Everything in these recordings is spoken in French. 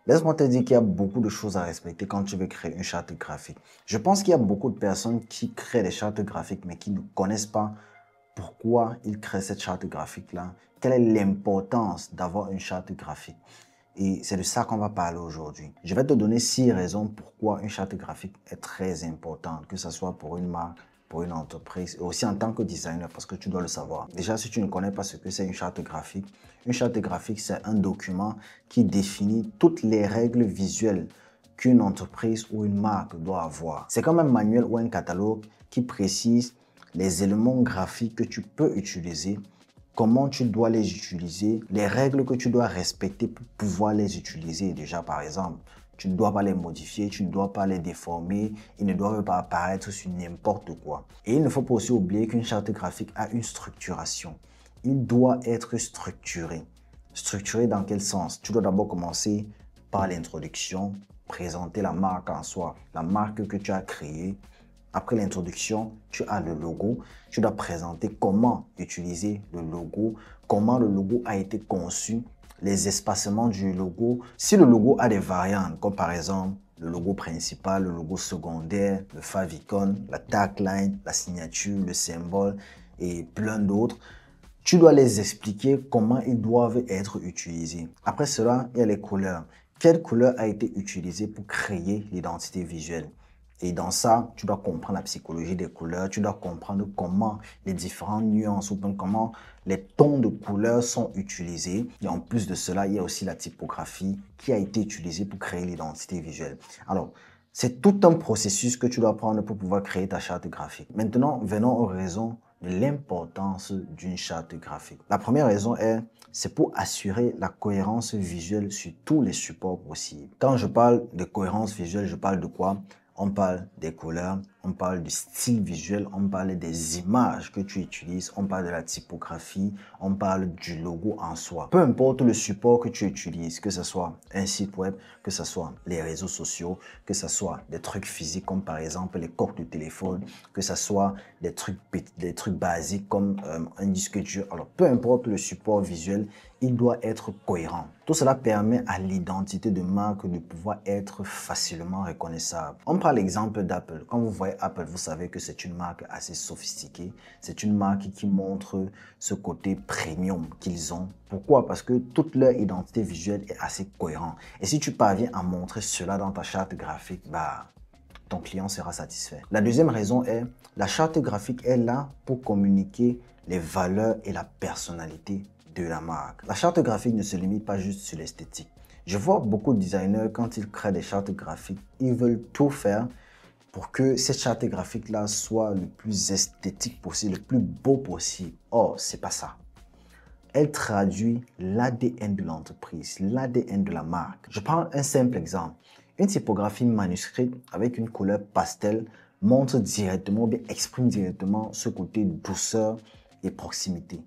Laisse-moi te dire qu'il y a beaucoup de choses à respecter quand tu veux créer une charte graphique. Je pense qu'il y a beaucoup de personnes qui créent des chartes graphiques mais qui ne connaissent pas pourquoi ils créent cette charte graphique-là, quelle est l'importance d'avoir une charte graphique. Et c'est de ça qu'on va parler aujourd'hui. Je vais te donner 6 raisons pourquoi une charte graphique est très importante, que ce soit pour une marque, pour une entreprise et aussi en tant que designer, parce que tu dois le savoir. Déjà, si tu ne connais pas ce que c'est une charte graphique, c'est un document qui définit toutes les règles visuelles qu'une entreprise ou une marque doit avoir. C'est comme un manuel ou un catalogue qui précise les éléments graphiques que tu peux utiliser, comment tu dois les utiliser, les règles que tu dois respecter pour pouvoir les utiliser. Déjà, par exemple, tu ne dois pas les modifier, tu ne dois pas les déformer, ils ne doivent pas apparaître sur n'importe quoi. Et il ne faut pas aussi oublier qu'une charte graphique a une structuration. Il doit être structuré. Structuré dans quel sens? Tu dois d'abord commencer par l'introduction, présenter la marque en soi, la marque que tu as créée. Après l'introduction, tu as le logo. Tu dois présenter comment utiliser le logo, comment le logo a été conçu, les espacements du logo. Si le logo a des variantes, comme par exemple le logo principal, le logo secondaire, le favicon, la tagline, la signature, le symbole et plein d'autres, tu dois les expliquer comment ils doivent être utilisés. Après cela, il y a les couleurs. Quelle couleur a été utilisée pour créer l'identité visuelle? Et dans ça, tu dois comprendre la psychologie des couleurs, tu dois comprendre comment les différentes nuances ou bien comment les tons de couleurs sont utilisés. Et en plus de cela, il y a aussi la typographie qui a été utilisée pour créer l'identité visuelle. Alors, c'est tout un processus que tu dois prendre pour pouvoir créer ta charte graphique. Maintenant, venons aux raisons de l'importance d'une charte graphique. La première raison c'est pour assurer la cohérence visuelle sur tous les supports possibles. Quand je parle de cohérence visuelle, je parle de quoi? On parle des couleurs, on parle du style visuel, on parle des images que tu utilises, on parle de la typographie, on parle du logo en soi. Peu importe le support que tu utilises, que ce soit un site web, que ce soit les réseaux sociaux, que ce soit des trucs physiques comme par exemple les coques de téléphone, que ce soit des trucs basiques comme un disque dur. Alors peu importe le support visuel, il doit être cohérent. Tout cela permet à l'identité de marque de pouvoir être facilement reconnaissable. On prend l'exemple d'Apple. Quand vous voyez Apple, vous savez que c'est une marque assez sophistiquée. C'est une marque qui montre ce côté premium qu'ils ont. Pourquoi? Parce que toute leur identité visuelle est assez cohérente. Et si tu parviens à montrer cela dans ta charte graphique, ton client sera satisfait. La deuxième raison est, la charte graphique est là pour communiquer les valeurs et la personnalité de la marque. La charte graphique ne se limite pas juste sur l'esthétique. Je vois beaucoup de designers, quand ils créent des chartes graphiques, ils veulent tout faire pour que cette charte graphique-là soit le plus esthétique possible, le plus beau possible. Or, c'est pas ça. Elle traduit l'ADN de l'entreprise, l'ADN de la marque. Je prends un simple exemple. Une typographie manuscrite avec une couleur pastel montre directement, ou bien exprime directement ce côté douceur et proximité.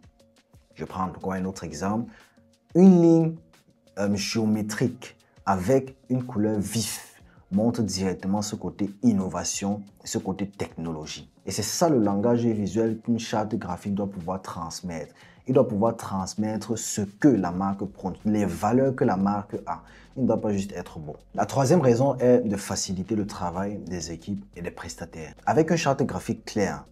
Je prends encore un autre exemple. Une ligne géométrique avec une couleur vif montre directement ce côté innovation, ce côté technologie. Et c'est ça le langage visuel qu'une charte graphique doit pouvoir transmettre. Il doit pouvoir transmettre ce que la marque prône, les valeurs que la marque a. Il ne doit pas juste être beau. La troisième raison est de faciliter le travail des équipes et des prestataires. Avec une charte graphique claire,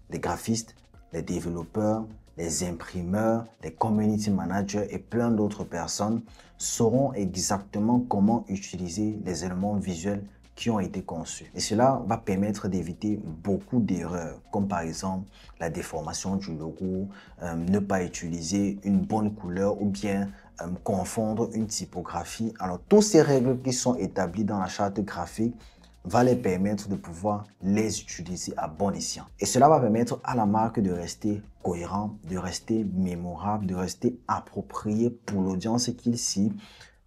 les graphistes, les développeurs, les imprimeurs, les community managers et plein d'autres personnes sauront exactement comment utiliser les éléments visuels qui ont été conçus. Et cela va permettre d'éviter beaucoup d'erreurs, comme par exemple la déformation du logo, ne pas utiliser une bonne couleur ou bien confondre une typographie. Alors, toutes ces règles qui sont établies dans la charte graphique va les permettre de pouvoir les utiliser à bon escient. Et cela va permettre à la marque de rester cohérent, de rester mémorable, de rester approprié pour l'audience qu'il cible,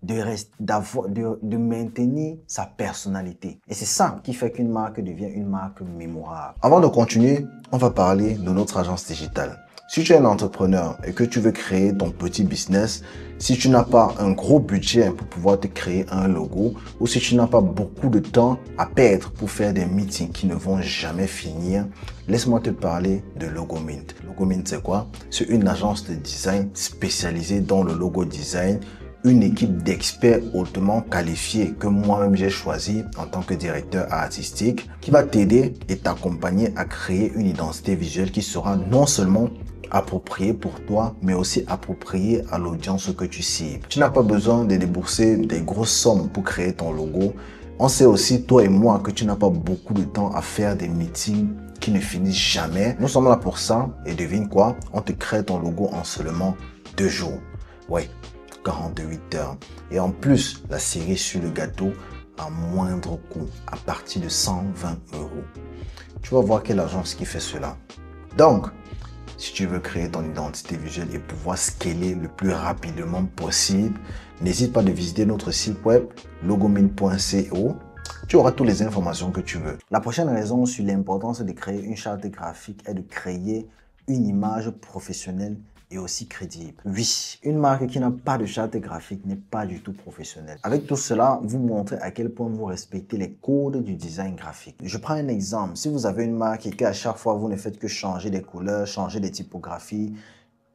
de maintenir sa personnalité. Et c'est ça qui fait qu'une marque devient une marque mémorable. Avant de continuer, on va parler de notre agence digitale. Si tu es un entrepreneur et que tu veux créer ton petit business, si tu n'as pas un gros budget pour pouvoir te créer un logo ou si tu n'as pas beaucoup de temps à perdre pour faire des meetings qui ne vont jamais finir, laisse-moi te parler de Logomint. Logomint, c'est quoi? C'est une agence de design spécialisée dans le logo design, une équipe d'experts hautement qualifiés que moi-même j'ai choisi en tant que directeur artistique qui va t'aider et t'accompagner à créer une identité visuelle qui sera non seulement appropriée pour toi, mais aussi appropriée à l'audience que tu cibles. Tu n'as pas besoin de débourser des grosses sommes pour créer ton logo. On sait aussi, toi et moi, que tu n'as pas beaucoup de temps à faire des meetings qui ne finissent jamais. Nous sommes là pour ça et devine quoi? On te crée ton logo en seulement 2 jours. Ouais, 48 heures. Et en plus, la série sur le gâteau à moindre coût, à partir de 120 euros. Tu vas voir quelle agence qui fait cela. Donc, si tu veux créer ton identité visuelle et pouvoir scaler le plus rapidement possible, n'hésite pas de visiter notre site web logomine.co. Tu auras toutes les informations que tu veux. La prochaine raison sur l'importance de créer une charte graphique est de créer une image professionnelle et aussi crédible. Oui, une marque qui n'a pas de charte graphique n'est pas du tout professionnelle. Avec tout cela, vous montrez à quel point vous respectez les codes du design graphique. Je prends un exemple. Si vous avez une marque et qu'à chaque fois vous ne faites que changer des couleurs, changer des typographies,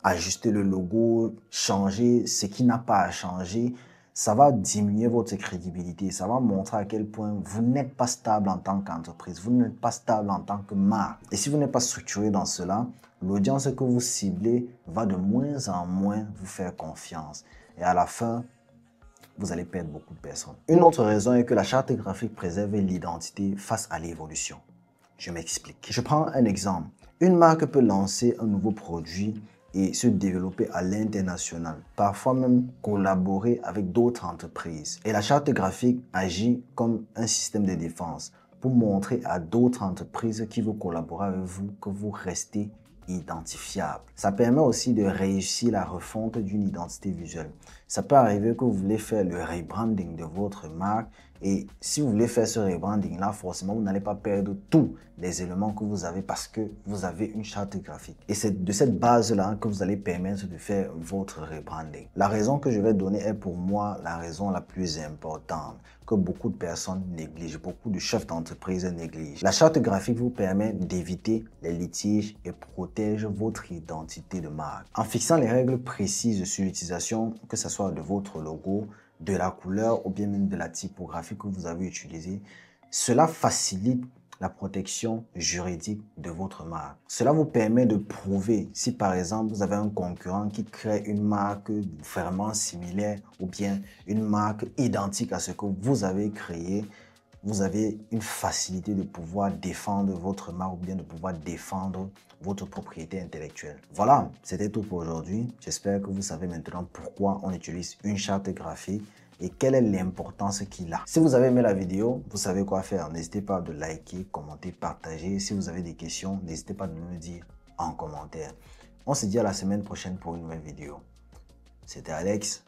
ajuster le logo, changer ce qui n'a pas à changer, ça va diminuer votre crédibilité. Ça va montrer à quel point vous n'êtes pas stable en tant qu'entreprise. Vous n'êtes pas stable en tant que marque. Et si vous n'êtes pas structuré dans cela, l'audience que vous ciblez va de moins en moins vous faire confiance. Et à la fin, vous allez perdre beaucoup de personnes. Une autre raison est que la charte graphique préserve l'identité face à l'évolution. Je m'explique. Je prends un exemple. Une marque peut lancer un nouveau produit et se développer à l'international, parfois même collaborer avec d'autres entreprises. Et la charte graphique agit comme un système de défense pour montrer à d'autres entreprises qui veulent collaborer avec vous que vous restez identifiable. Ça permet aussi de réussir la refonte d'une identité visuelle. Ça peut arriver que vous voulez faire le rebranding de votre marque et si vous voulez faire ce rebranding là, forcément vous n'allez pas perdre tous les éléments que vous avez parce que vous avez une charte graphique. Et c'est de cette base là que vous allez permettre de faire votre rebranding. La raison que je vais donner est pour moi la raison la plus importante que beaucoup de personnes négligent, beaucoup de chefs d'entreprise négligent. La charte graphique vous permet d'éviter les litiges et protège votre identité de marque. En fixant les règles précises sur l'utilisation, que ce soit de votre logo, de la couleur ou bien même de la typographie que vous avez utilisée, cela facilite la protection juridique de votre marque. Cela vous permet de prouver si par exemple vous avez un concurrent qui crée une marque vraiment similaire ou bien une marque identique à ce que vous avez créé, vous avez une facilité de pouvoir défendre votre marque ou bien de pouvoir défendre votre propriété intellectuelle. Voilà, c'était tout pour aujourd'hui. J'espère que vous savez maintenant pourquoi on utilise une charte graphique et quelle est l'importance qu'il a. Si vous avez aimé la vidéo, vous savez quoi faire. N'hésitez pas à liker, commenter, partager. Si vous avez des questions, n'hésitez pas à nous le dire en commentaire. On se dit à la semaine prochaine pour une nouvelle vidéo. C'était Alex.